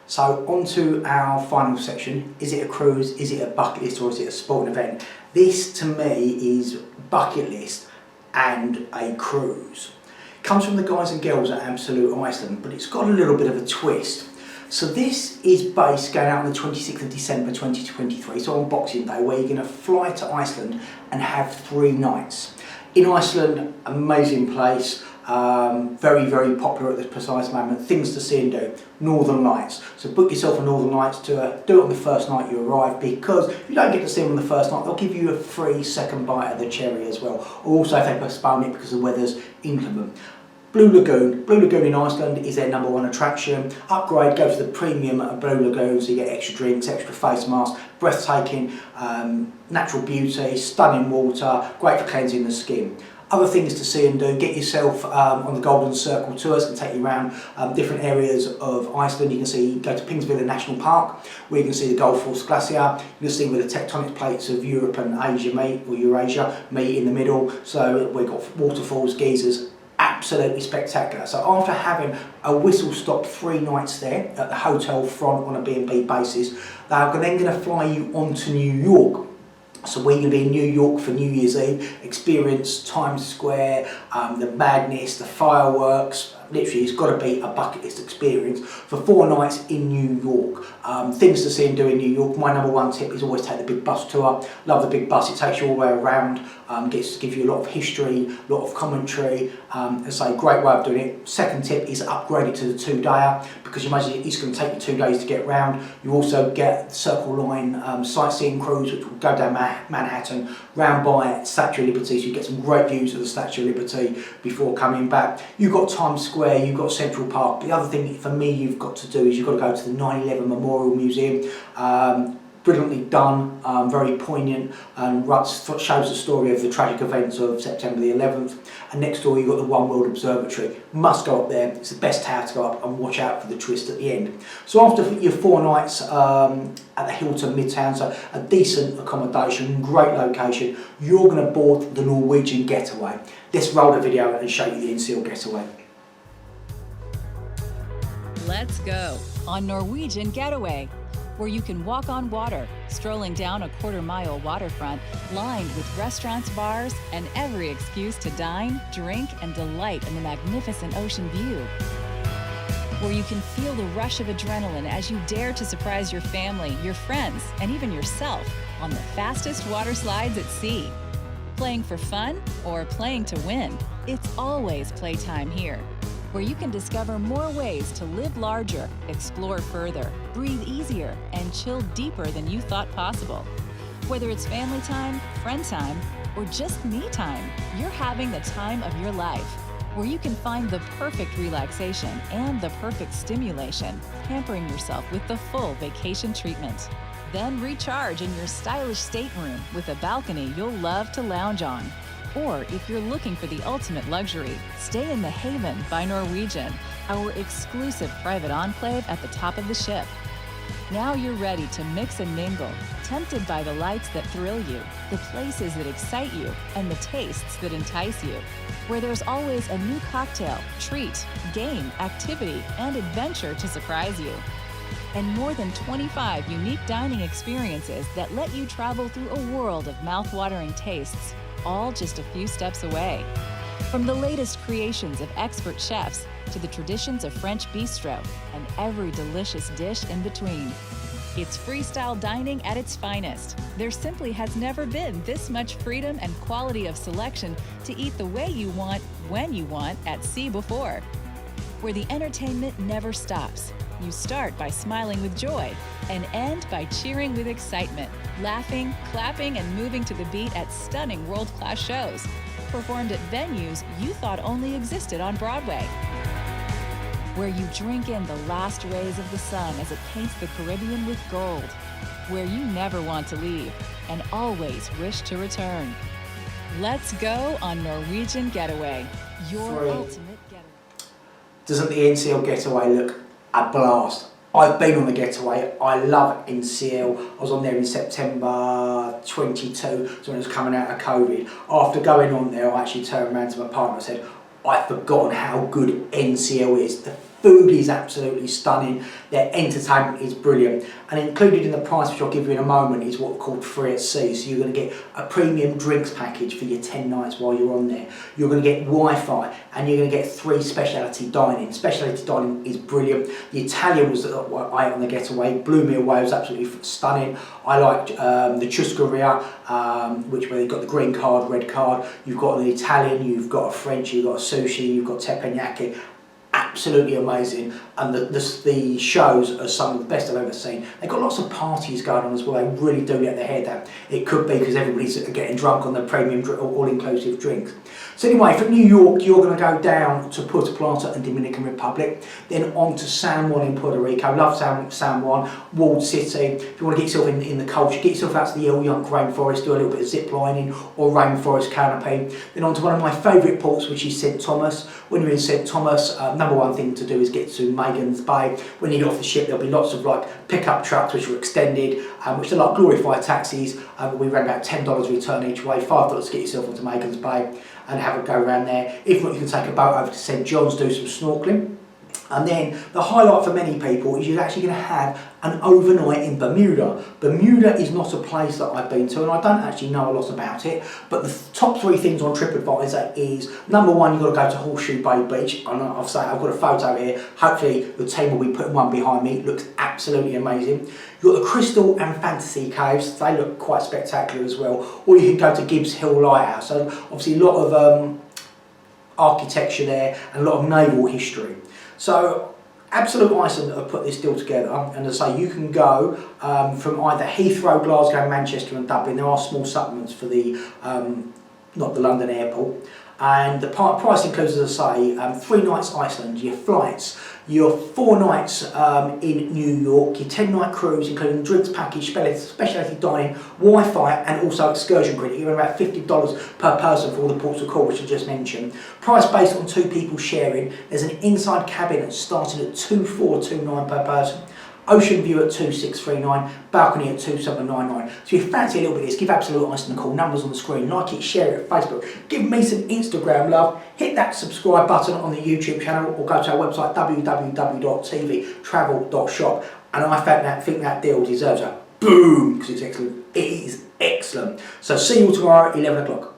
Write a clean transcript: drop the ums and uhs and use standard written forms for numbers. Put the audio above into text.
So on to our final section. Is it a cruise, is it a bucket list, or is it a sporting event? This to me is bucket list and a cruise. It comes from the guys and girls at Absolute Iceland, but it's got a little bit of a twist. So this is based going out on the 26th of December 2023, so on Boxing Day, where you're going to fly to Iceland and have 3 nights. In Iceland, amazing place. Very, very popular at this precise moment. Things to see and do. Northern Lights. So book yourself a Northern Lights tour. Do it on the first night you arrive, because if you don't get to see them on the first night, they'll give you a free second bite of the cherry as well. Or also if they postpone it because the weather's inclement. Blue Lagoon. Blue Lagoon in Iceland is their #1 attraction. Upgrade, go to the premium at Blue Lagoon, so you get extra drinks, extra face masks, breathtaking natural beauty, stunning water, great for cleansing the skin. Other things to see and do, get yourself on the Golden Circle tours, can take you around different areas of Iceland. You can go to Pingsvilla National Park, where you can see the Gullfoss Glacier. You can see where the tectonic plates of Europe and Asia meet, or Eurasia meet in the middle. So we've got waterfalls, geysers, absolutely spectacular. So after having a whistle-stop 3 nights there at the hotel front on a B&B basis, they're then going to fly you on to New York. So we're going to be in New York for New Year's Eve, experience Times Square, the madness, the fireworks. Literally, it's got to be a bucket list experience for 4 nights in New York. Things to see and do in New York. My #1 tip is always take the big bus tour. Love the big bus, it takes you all the way around, gets to give you a lot of history, a lot of commentary. It's a great way of doing it. Second tip is upgrade it to the 2-dayer, because you imagine it's going to take you 2 days to get round. You also get Circle Line sightseeing cruise, which will go down Manhattan, round by Statue of Liberty, so you get some great views of the Statue of Liberty before coming back. You've got Times Square, you've got Central Park. The other thing for me you've got to do is you've got to go to the 9/11 Memorial Museum. Brilliantly done, very poignant, and shows the story of the tragic events of September the 11th. And next door you've got the One World Observatory. Must go up there, it's the best tower to go up, and watch out for the twist at the end. So after your 4 nights at the Hilton Midtown, so a decent accommodation, great location, you're going to board the Norwegian Getaway. Let's roll the video and show you the NCL Getaway. Let's go on Norwegian Getaway, where you can walk on water, strolling down a quarter-mile waterfront lined with restaurants, bars, and every excuse to dine, drink, and delight in the magnificent ocean view. Where you can feel the rush of adrenaline as you dare to surprise your family, your friends, and even yourself on the fastest water slides at sea. Playing for fun or playing to win, it's always playtime here, where you can discover more ways to live larger, explore further, breathe easier, and chill deeper than you thought possible. Whether it's family time, friend time, or just me time, you're having the time of your life, where you can find the perfect relaxation and the perfect stimulation, pampering yourself with the full vacation treatment. Then recharge in your stylish stateroom with a balcony you'll love to lounge on. Or if you're looking for the ultimate luxury, stay in the Haven by Norwegian, our exclusive private enclave at the top of the ship. Now you're ready to mix and mingle, tempted by the lights that thrill you, the places that excite you, and the tastes that entice you, where there's always a new cocktail, treat, game, activity, and adventure to surprise you. And more than 25 unique dining experiences that let you travel through a world of mouth-watering tastes, all just a few steps away. From the latest creations of expert chefs to the traditions of French bistro and every delicious dish in between. It's freestyle dining at its finest. There simply has never been this much freedom and quality of selection to eat the way you want, when you want, at sea before. Where the entertainment never stops. You start by smiling with joy and end by cheering with excitement, laughing, clapping, and moving to the beat at stunning world-class shows, performed at venues you thought only existed on Broadway. Where you drink in the last rays of the sun as it paints the Caribbean with gold. Where you never want to leave and always wish to return. Let's go on Norwegian Getaway, your ultimate getaway. Doesn't the NCL Getaway look a blast? I've been on the Getaway. I love NCL. I was on there in September 22, so when it was coming out of COVID. After going on there, I actually turned around to my partner and said, I've forgotten how good NCL is. The food is absolutely stunning, their entertainment is brilliant, and included in the price, which I'll give you in a moment, is what called free at sea. So you're going to get a premium drinks package for your 10 nights while you're on there. You're going to get Wi-Fi, and you're going to get 3 specialty dining. Specialty dining is brilliant. The Italian was what I ate on the Getaway, blew me away, it was absolutely stunning. I liked the chuscaria, which where you've got the green card, red card. You've got an Italian, you've got a French, you've got a sushi, you've got teppanyaki. Absolutely amazing, and the shows are some of the best I've ever seen. They've got lots of parties going on as well. They really do get their head down. It could be because everybody's getting drunk on the premium all-inclusive drinks. So anyway, from New York, you're going to go down to Puerto Plata and Dominican Republic, then on to San Juan in Puerto Rico. Love San Juan, walled city. If you want to get yourself in the culture, get yourself out to the El Yunque rainforest, do a little bit of zip lining or rainforest canopy. Then on to one of my favourite ports, which is St Thomas. When you're in St Thomas, number one thing to do is get to Magens Bay. When you get off the ship, there'll be lots of like pickup trucks which are extended, which are like glorified taxis. We ran about $10 return each way, $5 to get yourself onto Magens Bay and have a go around there. If not, you can take a boat over to St John's, do some snorkeling. And then the highlight for many people is you're actually going to have an overnight in Bermuda. Bermuda is not a place that I've been to, and I don't actually know a lot about it, but the top 3 things on TripAdvisor is, number one, you've got to go to Horseshoe Bay Beach. And I've got a photo here. Hopefully the team will be putting one behind me. It looks absolutely amazing. You've got the Crystal and Fantasy Caves. They look quite spectacular as well. Or you can go to Gibbs Hill Lighthouse. So obviously a lot of architecture there and a lot of naval history. So Absolute Iceland have put this deal together, and as I say, you can go from either Heathrow, Glasgow, Manchester and Dublin. There are small supplements for the not the London airport, and the price includes, as I say, 3 nights Iceland, your flights, your 4 nights in New York, your 10-night cruise including drinks package, specialty dining, Wi-Fi and also excursion credit. You're about $50 per person for all the ports of call which I just mentioned. Price based on 2 people sharing. There's an inside cabin starting at $2,429 per person. Ocean view at $2,639, balcony at $2,799. So if you fancy a little bit of this, give Absolute Iceland a call. Numbers on the screen. Like it, share it, Facebook. Give me some Instagram love. Hit that subscribe button on the YouTube channel, or go to our website www.tvtravel.shop. And I think that deal deserves a boom, because it's excellent. It is excellent. So see you all tomorrow at 11 o'clock.